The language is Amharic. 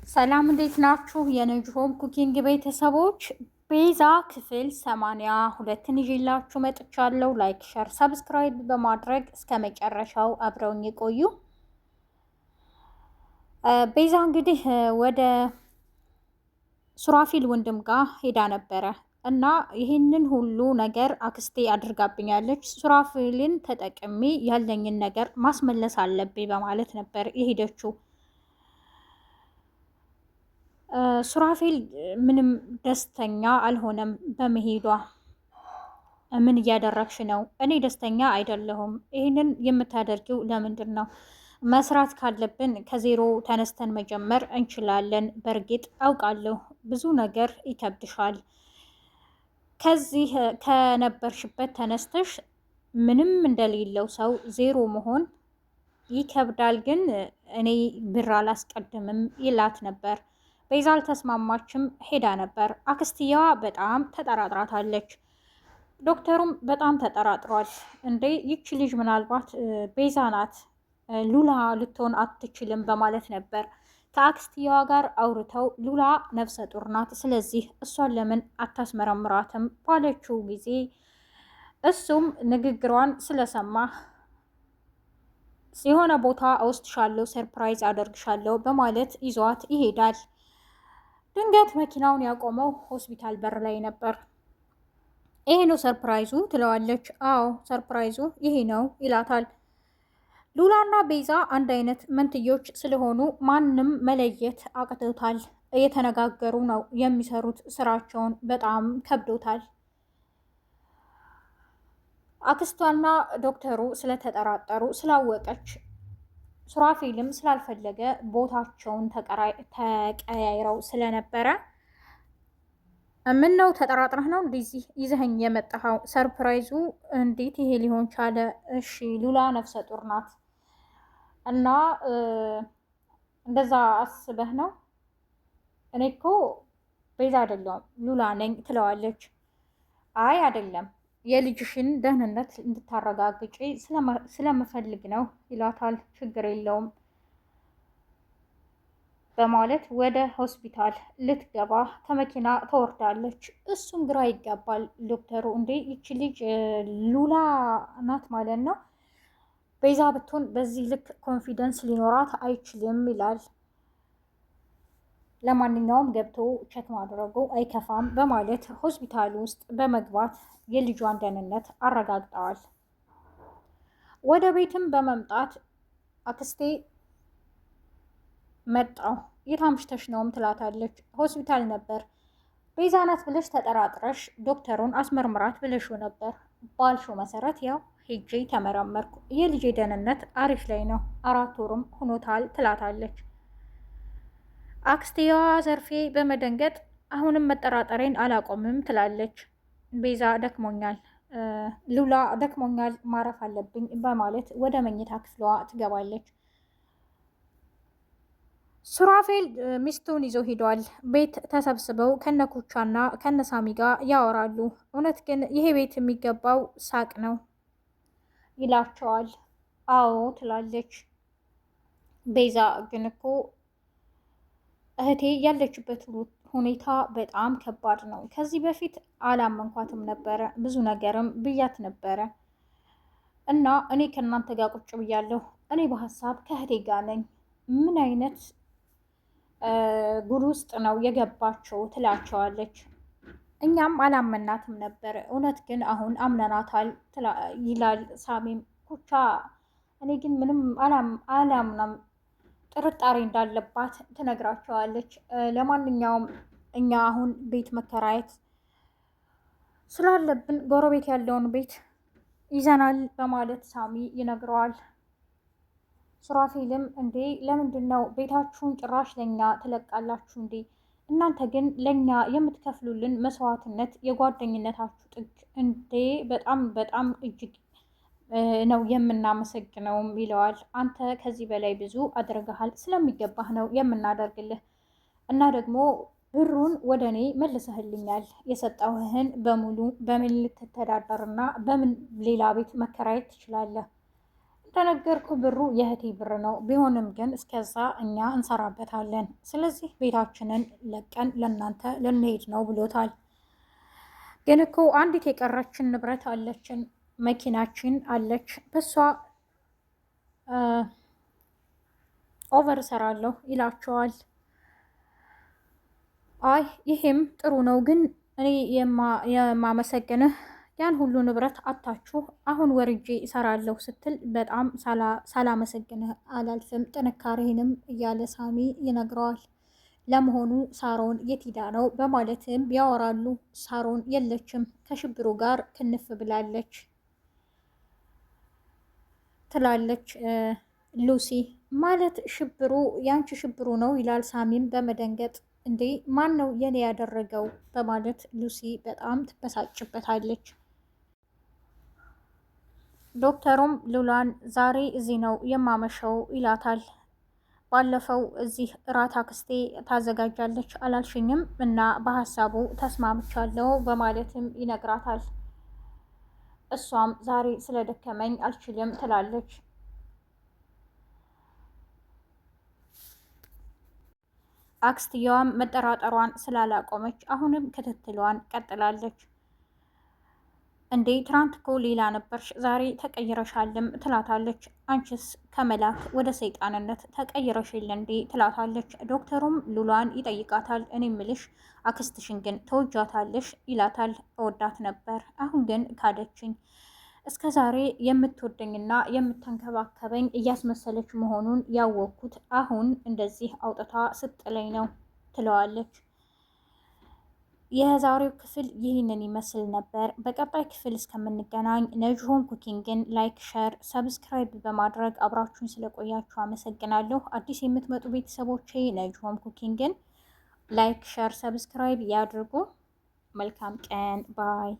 ሰላም እንዴት ናችሁ? የነጅሆም ኩኪንግ ቤተሰቦች ቤዛ ክፍል 82ን ይዤላችሁ መጥቻለሁ። ላይክ፣ ሸር፣ ሰብስክራይብ በማድረግ እስከ መጨረሻው አብረውኝ የቆዩ። ቤዛ እንግዲህ ወደ ሱራፊል ወንድም ጋር ሄዳ ነበረ እና ይህንን ሁሉ ነገር አክስቴ አድርጋብኛለች፣ ሱራፊልን ተጠቅሜ ያለኝን ነገር ማስመለስ አለብኝ በማለት ነበር የሄደችው። ሱራፌል ምንም ደስተኛ አልሆነም በመሄዷ። ምን እያደረግሽ ነው? እኔ ደስተኛ አይደለሁም። ይህንን የምታደርጊው ለምንድን ነው? መስራት ካለብን ከዜሮ ተነስተን መጀመር እንችላለን። በእርግጥ አውቃለሁ ብዙ ነገር ይከብድሻል። ከዚህ ከነበርሽበት ተነስተሽ ምንም እንደሌለው ሰው ዜሮ መሆን ይከብዳል። ግን እኔ ብር አላስቀድምም ይላት ነበር። ቤዛ አልተስማማችም፣ ሄዳ ነበር። አክስትየዋ በጣም ተጠራጥራታለች። ዶክተሩም በጣም ተጠራጥሯል። እንዴ ይቺ ልጅ ምናልባት ቤዛ ናት፣ ሉላ ልትሆን አትችልም በማለት ነበር ከአክስትየዋ ጋር አውርተው ሉላ ነፍሰ ጡር ናት፣ ስለዚህ እሷን ለምን አታስመረምራትም ባለችው ጊዜ እሱም ንግግሯን ስለሰማ የሆነ ቦታ እወስድሻለሁ፣ ሰርፕራይዝ አደርግሻለሁ በማለት ይዟት ይሄዳል። ድንገት መኪናውን ያቆመው ሆስፒታል በር ላይ ነበር። ይሄ ነው ሰርፕራይዙ ትለዋለች። አዎ ሰርፕራይዙ ይሄ ነው ይላታል። ሉላና ቤዛ አንድ አይነት መንትዮች ስለሆኑ ማንም መለየት አቅቶታል። እየተነጋገሩ ነው የሚሰሩት፣ ስራቸውን በጣም ከብዶታል። አክስቷና ዶክተሩ ስለተጠራጠሩ ስላወቀች ሱራፌልም ስላልፈለገ ቦታቸውን ተቀያይረው ስለነበረ ምን ነው ተጠራጥረህ ነው እንደዚህ ይዘኸኝ የመጣኸው? ሰርፕራይዙ እንዴት ይሄ ሊሆን ቻለ? እሺ ሉላ ነፍሰ ጡር ናት እና እንደዛ አስበህ ነው? እኔ እኮ ቤዛ አይደለሁም ሉላ ነኝ ትለዋለች። አይ አይደለም የልጅሽን ደህንነት እንድታረጋግጪ ስለምፈልግ ነው ይላታል። ችግር የለውም በማለት ወደ ሆስፒታል ልትገባ ከመኪና ተወርዳለች። እሱም ግራ ይጋባል። ዶክተሩ እንዴ ይቺ ልጅ ሉላ ናት ማለት ነው? ቤዛ ብትሆን በዚህ ልክ ኮንፊደንስ ሊኖራት አይችልም ይላል። ለማንኛውም ገብቶ ቸክ ማድረጉ አይከፋም በማለት ሆስፒታል ውስጥ በመግባት የልጇን ደህንነት አረጋግጠዋል። ወደ ቤትም በመምጣት አክስቴ መጣው የት አምሽተሽ ነውም ትላታለች። ሆስፒታል ነበር። ቤዛ ናት ብለሽ ተጠራጥረሽ ዶክተሩን አስመርምራት ብለሽ ነበር። ባልሽው መሰረት ያው ሄጄ ተመረመርኩ። የልጄ ደህንነት አሪፍ ላይ ነው፣ 4 ወርም ሆኖታል ትላታለች። አክስቴዋ ዘርፌ በመደንገጥ አሁንም መጠራጠሬን አላቆምም ትላለች። ቤዛ ደክሞኛል፣ ሉላ ደክሞኛል፣ ማረፍ አለብኝ በማለት ወደ መኝታ ክፍሏ ትገባለች። ሱራፌል ሚስቱን ይዞ ሂዷል። ቤት ተሰብስበው ከነኩቻና ከነሳሚ ጋር ያወራሉ። እውነት ግን ይሄ ቤት የሚገባው ሳቅ ነው ይላቸዋል። አዎ ትላለች ቤዛ። ግን እኮ እህቴ ያለችበት ሁኔታ በጣም ከባድ ነው። ከዚህ በፊት አላመንኳትም ነበረ፣ ብዙ ነገርም ብያት ነበረ እና እኔ ከእናንተ ጋር ቁጭ ብያለሁ። እኔ በሀሳብ ከእህቴ ጋር ነኝ። ምን አይነት ጉድ ውስጥ ነው የገባቸው ትላቸዋለች። እኛም አላመናትም ነበር፣ እውነት ግን አሁን አምነናታል ይላል ሳሚም። ኩቻ እኔ ግን ምንም አላምናም ጥርጣሬ እንዳለባት ትነግራቸዋለች። ለማንኛውም እኛ አሁን ቤት መከራየት ስላለብን ጎረቤት ያለውን ቤት ይዘናል በማለት ሳሚ ይነግረዋል። ሱራፌልም እንዴ ለምንድን ነው ቤታችሁን ጭራሽ ለኛ ትለቃላችሁ እንዴ? እናንተ ግን ለኛ የምትከፍሉልን መስዋዕትነት የጓደኝነታችሁ ጥግ እንዴ! በጣም በጣም እጅግ ነው የምናመሰግነውም ይለዋል። አንተ ከዚህ በላይ ብዙ አድርገሃል፣ ስለሚገባህ ነው የምናደርግልህ እና ደግሞ ብሩን ወደ እኔ መልሰህልኛል። የሰጠውህን በሙሉ በምን ልትተዳደርና በምን ሌላ ቤት መከራየት ትችላለህ? ተነገርኩ ብሩ የእህቴ ብር ነው። ቢሆንም ግን እስከዛ እኛ እንሰራበታለን። ስለዚህ ቤታችንን ለቀን ለእናንተ ልንሄድ ነው ብሎታል። ግን እኮ አንዲት የቀረችን ንብረት አለችን፣ መኪናችን አለች። በሷ ኦቨር እሰራለሁ ይላቸዋል። አይ ይሄም ጥሩ ነው፣ ግን እኔ የማመሰግንህ ያን ሁሉ ንብረት አታችሁ አሁን ወርጄ እሰራለሁ ስትል በጣም ሳላመሰግንህ አላልፍም ጥንካሬንም እያለ ሳሚ ይነግረዋል። ለመሆኑ ሳሮን የት ሄዳ ነው በማለትም ያወራሉ። ሳሮን የለችም ከሽብሩ ጋር ክንፍ ብላለች ትላለች ሉሲ። ማለት ሽብሩ ያንቺ ሽብሩ ነው ይላል ሳሚም በመደንገጥ እንዴ ማን ነው የኔ ያደረገው በማለት ሉሲ በጣም ትበሳጭበታለች። ዶክተሩም ሉላን ዛሬ እዚህ ነው የማመሸው ይላታል። ባለፈው እዚህ እራት አክስቴ ታዘጋጃለች አላልሽኝም እና በሀሳቡ ተስማምቻለሁ በማለትም ይነግራታል። እሷም ዛሬ ስለደከመኝ አልችልም ትላለች። አክስትየዋም መጠራጠሯን ስላላቆመች አሁንም ክትትሏን ቀጥላለች። እንዴ ትናንት እኮ ሌላ ነበርሽ ዛሬ ተቀይረሻልም ትላታለች። አንቺስ ከመላክ ወደ ሰይጣንነት ተቀይረሽል እንዴ ትላታለች። ዶክተሩም ሉላን ይጠይቃታል። እኔ ምልሽ አክስትሽን ግን ተወጃታለሽ ይላታል። እወዳት ነበር፣ አሁን ግን ካደችኝ። እስከ ዛሬ የምትወደኝና የምትንከባከበኝ እያስመሰለች መሆኑን ያወቅኩት አሁን እንደዚህ አውጥታ ስጥለኝ ነው ትለዋለች። የዛሬው ክፍል ይህንን ይመስል ነበር። በቀጣይ ክፍል እስከምንገናኝ ነጅሆም ኩኪንግን ላይክ፣ ሸር፣ ሰብስክራይብ በማድረግ አብራችሁን ስለቆያችሁ አመሰግናለሁ። አዲስ የምትመጡ ቤተሰቦቼ ነጅሆም ኩኪንግን ላይክ፣ ሸር፣ ሰብስክራይብ ያድርጉ። መልካም ቀን ባይ